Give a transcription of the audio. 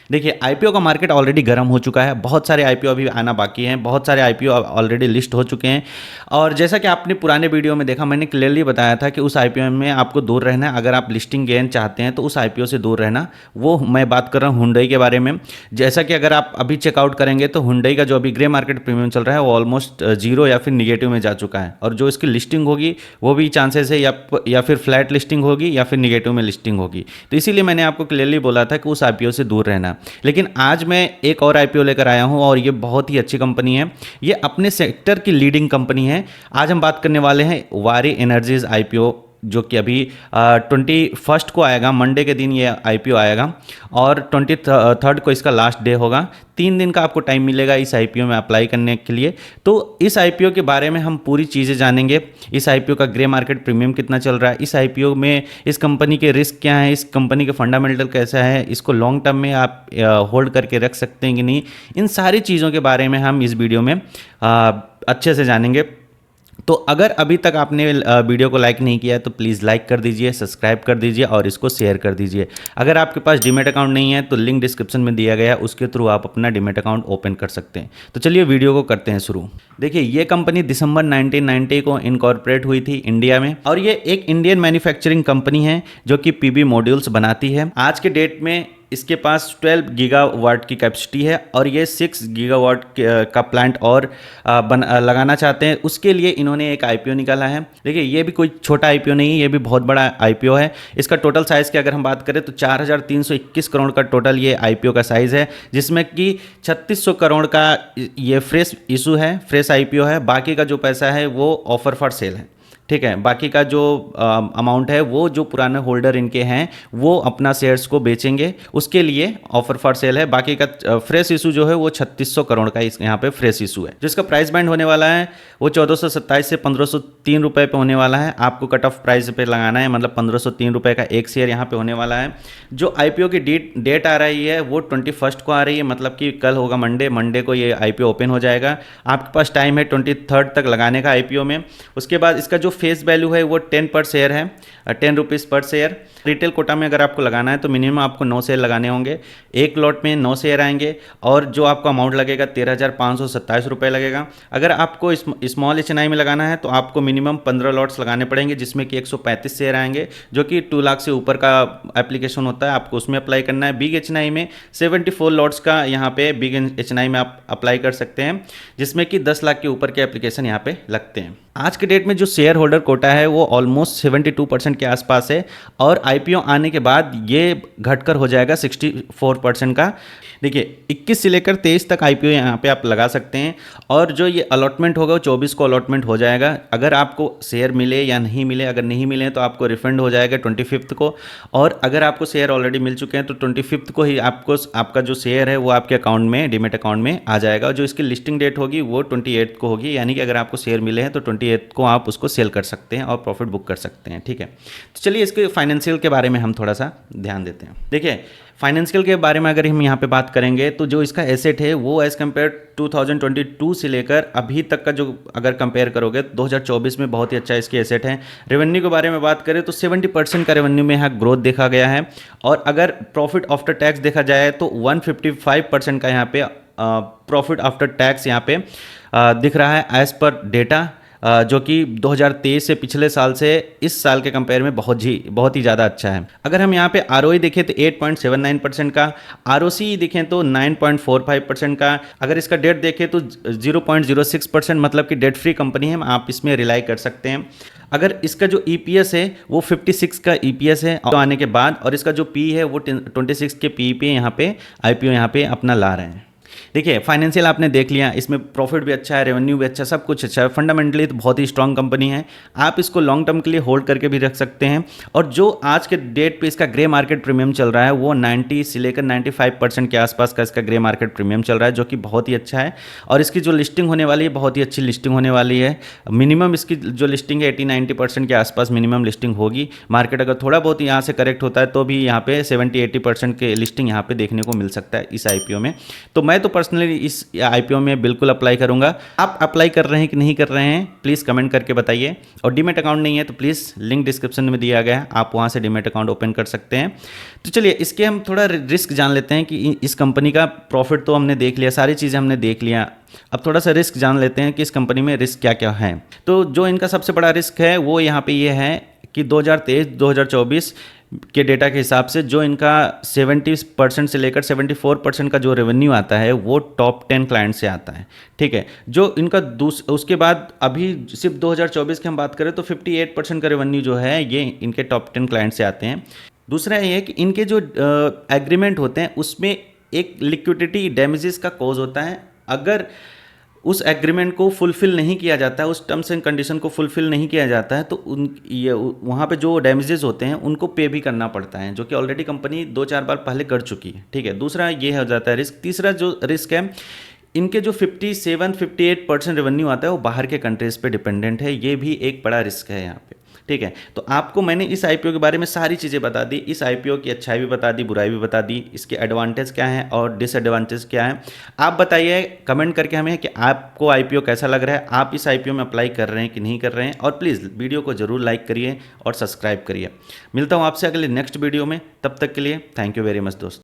देखिए आईपीओ का market already गर्म हो चुका है, बहुत सारे आईपीओ अभी आना बाकी हैं, बहुत सारे आईपीओ ऑलरेडी लिस्ट हो चुके हैं। और जैसा कि आपने पुराने वीडियो में देखा, मैंने क्लियरली बताया था कि उस आईपीओ में आपको दूर रहना है। अगर आप लिस्टिंग गेन चाहते हैं तो उस आईपीओ से दूर रहना। वो मैं बात कर रहा हूँ हुंडई के बारे में। जैसा कि अगर आप अभी चेकआउट करेंगे तो हुंडई का जो अभी ग्रे मार्केट प्रीमियम चल रहा है वो ऑलमोस्ट जीरो या फिर निगेटिव में जा चुका है, और जो इसकी लिस्टिंग होगी वो भी चांसेस है या फिर फ्लैट लिस्टिंग होगी या फिर निगेटिव में लिस्टिंग होगी। तो इसीलिए मैंने आपको क्लियरली बोला था कि उस आईपीओ से दूर रहना। लेकिन आज मैं एक और आईपीओ लेकर आया हूं और ये बहुत ही अच्छी कंपनी है, ये अपने सेक्टर की लीडिंग कंपनी है। आज हम बात करने वाले हैं वारी एनर्जीज आईपीओ, जो कि अभी 21 को आएगा, मंडे के दिन ये आईपीओ आएगा, और 23 को इसका लास्ट डे होगा। 3 दिन का आपको टाइम मिलेगा इस आईपीओ में अप्लाई करने के लिए। तो इस आईपीओ के बारे में हम पूरी चीज़ें जानेंगे। इस आईपीओ का ग्रे मार्केट प्रीमियम कितना चल रहा है, इस आईपीओ में इस कंपनी के रिस्क क्या है, इस कंपनी के फंडामेंटल कैसा है, इसको लॉन्ग टर्म में आप होल्ड करके रख सकते हैं कि नहीं, इन सारी चीज़ों के बारे में हम इस वीडियो में अच्छे से जानेंगे। तो अगर अभी तक आपने वीडियो को लाइक नहीं किया है तो प्लीज़ लाइक कर दीजिए, सब्सक्राइब कर दीजिए और इसको शेयर कर दीजिए। अगर आपके पास डीमैट अकाउंट नहीं है तो लिंक डिस्क्रिप्शन में दिया गया है, उसके थ्रू आप अपना डीमैट अकाउंट ओपन कर सकते हैं। तो चलिए वीडियो को करते हैं शुरू। देखिए ये कंपनी दिसंबर 1990 को इनकॉर्पोरेट हुई थी इंडिया में, और ये एक इंडियन मैन्युफैक्चरिंग कंपनी है जो कि पीबी मॉड्यूल्स बनाती है। आज के डेट में इसके पास 12 गीगावाट की कैपेसिटी है, और ये 6 गीगावाट का प्लांट और लगाना चाहते हैं। उसके लिए इन्होंने एक आईपीओ निकाला है। देखिए ये भी कोई छोटा आईपीओ नहीं है, ये भी बहुत बड़ा आईपीओ है। इसका टोटल साइज़ की अगर हम बात करें तो 4321 करोड़ का टोटल ये आईपीओ का साइज़ है, जिसमें कि 3600 करोड़ का ये फ्रेश इशू है, फ्रेश आईपीओ है। बाकी का जो पैसा है वो ऑफर फॉर सेल है, ठीक है। बाकी का जो अमाउंट है वो जो पुराने होल्डर इनके हैं वो अपना शेयर्स को बेचेंगे, उसके लिए ऑफर फॉर सेल है। बाकी का फ्रेश इशू जो है वो 3600 करोड़ का इस यहाँ पे फ्रेश इशू है। जिसका प्राइस बैंड होने वाला है वो 1427 से 1503 रुपये पे होने वाला है। आपको कट ऑफ प्राइस पे लगाना है, मतलब 1503 रुपये का एक शेयर यहाँ पे होने वाला है। जो आईपीओ की डेट आ रही है वो 21 को आ रही है, मतलब कि कल होगा मंडे को ये आईपीओ ओपन हो जाएगा। आपके पास टाइम है 23 तक लगाने का आईपीओ में। उसके बाद इसका जो फेस वैल्यू है वो 10 पर शेयर है, 10 रुपीज़ पर शेयर। रिटेल कोटा में अगर आपको लगाना है तो मिनिमम आपको 9 शेयर लगाने होंगे, एक लॉट में 9 शेयर आएंगे, और जो आपका अमाउंट लगेगा 13,527 रुपये लगेगा। अगर आपको स्मॉल एचएनआई में लगाना है तो आपको मिनिमम 15 लॉट्स लगाने पड़ेंगे, जिसमें कि 135 शेयर आएंगे, जो कि 2 लाख से ऊपर का एप्लीकेशन होता है, आपको उसमें अप्लाई करना है। बिग एचएनआई में 74 लॉट्स का यहाँ पे बिग एचएनआई में आप अप्लाई कर सकते हैं, जिसमें कि 10 लाख के ऊपर के एप्लीकेशन यहाँ पे लगते हैं। आज के डेट में जो शेयर होल्डर कोटा है वो ऑलमोस्ट 72% के आसपास है, और आईपीओ आने के बाद ये घटकर हो जाएगा 64% का। देखिए 21 से लेकर 23 तक आईपीओ यहाँ पे आप लगा सकते हैं, और जो ये अलॉटमेंट होगा वो 24 को अलॉटमेंट हो जाएगा। अगर आपको शेयर मिले या नहीं मिले, अगर नहीं मिले तो आपको रिफंड हो जाएगा 25 को, और अगर आपको शेयर ऑलरेडी मिल चुके हैं तो 25 को ही आपको आपका जो शेयर है वो आपके अकाउंट में, डीमैट अकाउंट में आ जाएगा। जो इसकी लिस्टिंग डेट होगी वो 28 को होगी, यानी कि अगर आपको शेयर मिले हैं तो 28 को आप उसको सेल कर सकते हैं और प्रॉफिट बुक कर सकते हैं, ठीक है। तो चलिए इसके फाइनेंशियल के बारे में हम थोड़ा सा ध्यान देते हैं। देखिए फाइनेंशियल के बारे में अगर हम यहाँ पे बात करेंगे तो जो इसका एसेट है वो एज़ कम्पेयर 2022 से लेकर अभी तक का जो अगर कंपेयर करोगे 2024 में बहुत ही अच्छा इसके एसेट है। रेवेन्यू के बारे में बात करें तो 70% का रेवेन्यू में यहाँ ग्रोथ देखा गया है, और अगर प्रॉफिट आफ्टर टैक्स देखा जाए तो 155% का यहाँ पे प्रॉफिट आफ्टर टैक्स यहाँ पे दिख रहा है एज पर डेटा, जो कि 2023 से पिछले साल से इस साल के कंपेयर में बहुत ही ज़्यादा अच्छा है। अगर हम यहाँ पे आरओई देखें तो 8.79% का, आरओसी देखें तो 9.45% का, अगर इसका डेट देखें तो 0.06%, मतलब कि डेट फ्री कंपनी है, आप इसमें रिलाई कर सकते हैं। अगर इसका जो ईपीएस है वो 56 का ईपीएस है तो आने के बाद, और इसका जो पी है वो 26 के पी पे यहाँ पे आईपीओ यहाँ पे अपना ला रहे हैं। देखिए फाइनेंशियल आपने देख लिया, इसमें प्रॉफिट भी अच्छा है, रेवेन्यू भी अच्छा, सब कुछ अच्छा है। फंडामेंटली तो बहुत ही स्ट्रांग कंपनी है, आप इसको लॉन्ग टर्म के लिए होल्ड करके भी रख सकते हैं। और जो आज के डेट पे इसका ग्रे मार्केट प्रीमियम चल रहा है वो 90 से लेकर 95% के आसपास का इसका ग्रे मार्केट प्रीमियम चल रहा है, जो कि बहुत ही अच्छा है। और इसकी जो लिस्टिंग होने वाली है बहुत ही अच्छी लिस्टिंग होने वाली है। मिनिमम इसकी जो लिस्टिंग है 80-90% के आसपास मिनिमम लिस्टिंग होगी। मार्केट अगर थोड़ा बहुत यहाँ से करेक्ट होता है तो भी यहाँ पे 70-80% के लिस्टिंग यहाँ पे देखने को मिल सकता है इस आईपीओ में। तो मैं तो पर्सनली इस आईपीओ में बिल्कुल अप्लाई करूंगा। आप अप्लाई कर रहे हैं कि नहीं कर रहे हैं प्लीज़ कमेंट करके बताइए। और डीमैट अकाउंट नहीं है तो प्लीज़ लिंक डिस्क्रिप्शन में दिया गया है, आप वहाँ से डीमैट अकाउंट ओपन कर सकते हैं। तो चलिए इसके हम थोड़ा रिस्क जान लेते हैं कि इस कंपनी का प्रॉफिट तो हमने देख लिया, सारी चीज़ें हमने देख लिया, अब थोड़ा सा रिस्क जान लेते हैं कि इस कंपनी में रिस्क क्या क्या है। तो जो इनका सबसे बड़ा रिस्क है वो यहाँ पे ये है कि 2023-2024 के डेटा के हिसाब से जो इनका 70% से लेकर 74% का जो रेवेन्यू आता है वो टॉप 10 क्लाइंट से आता है, ठीक है। जो इनका उसके बाद अभी सिर्फ 2024 की हम बात करें तो 58% का रेवेन्यू जो है ये इनके टॉप 10 क्लाइंट से आते हैं। दूसरा ये है कि इनके जो एग्रीमेंट होते हैं उसमें एक लिक्विडिटी डैमेजेस का कॉज होता है। अगर उस एग्रीमेंट को फुलफ़िल नहीं किया जाता है, उस टर्म्स एंड कंडीशन को फुलफ़िल नहीं किया जाता है, तो वहाँ पे जो डैमेजेस होते हैं उनको पे भी करना पड़ता है, जो कि ऑलरेडी कंपनी 2-4 बार पहले कर चुकी है, ठीक है। दूसरा ये हो जाता है रिस्क। तीसरा जो रिस्क है, इनके जो 57-58% रेवेन्यू आता है वो बाहर के कंट्रीज़ पे डिपेंडेंट है, ये भी एक बड़ा रिस्क है यहाँ पे, ठीक है। तो आपको मैंने इस आईपीओ के बारे में सारी चीज़ें बता दी, इस आईपीओ की अच्छाई भी बता दी, बुराई भी बता दी, इसके एडवांटेज क्या हैं और डिसएडवांटेज क्या हैं। आप बताइए कमेंट करके हमें कि आपको आईपीओ कैसा लग रहा है, आप इस आईपीओ में अप्लाई कर रहे हैं कि नहीं कर रहे हैं। और प्लीज़ वीडियो को ज़रूर लाइक करिए और सब्सक्राइब करिए। मिलता हूँ आपसे अगले नेक्स्ट वीडियो में, तब तक के लिए थैंक यू वेरी मच दोस्तों।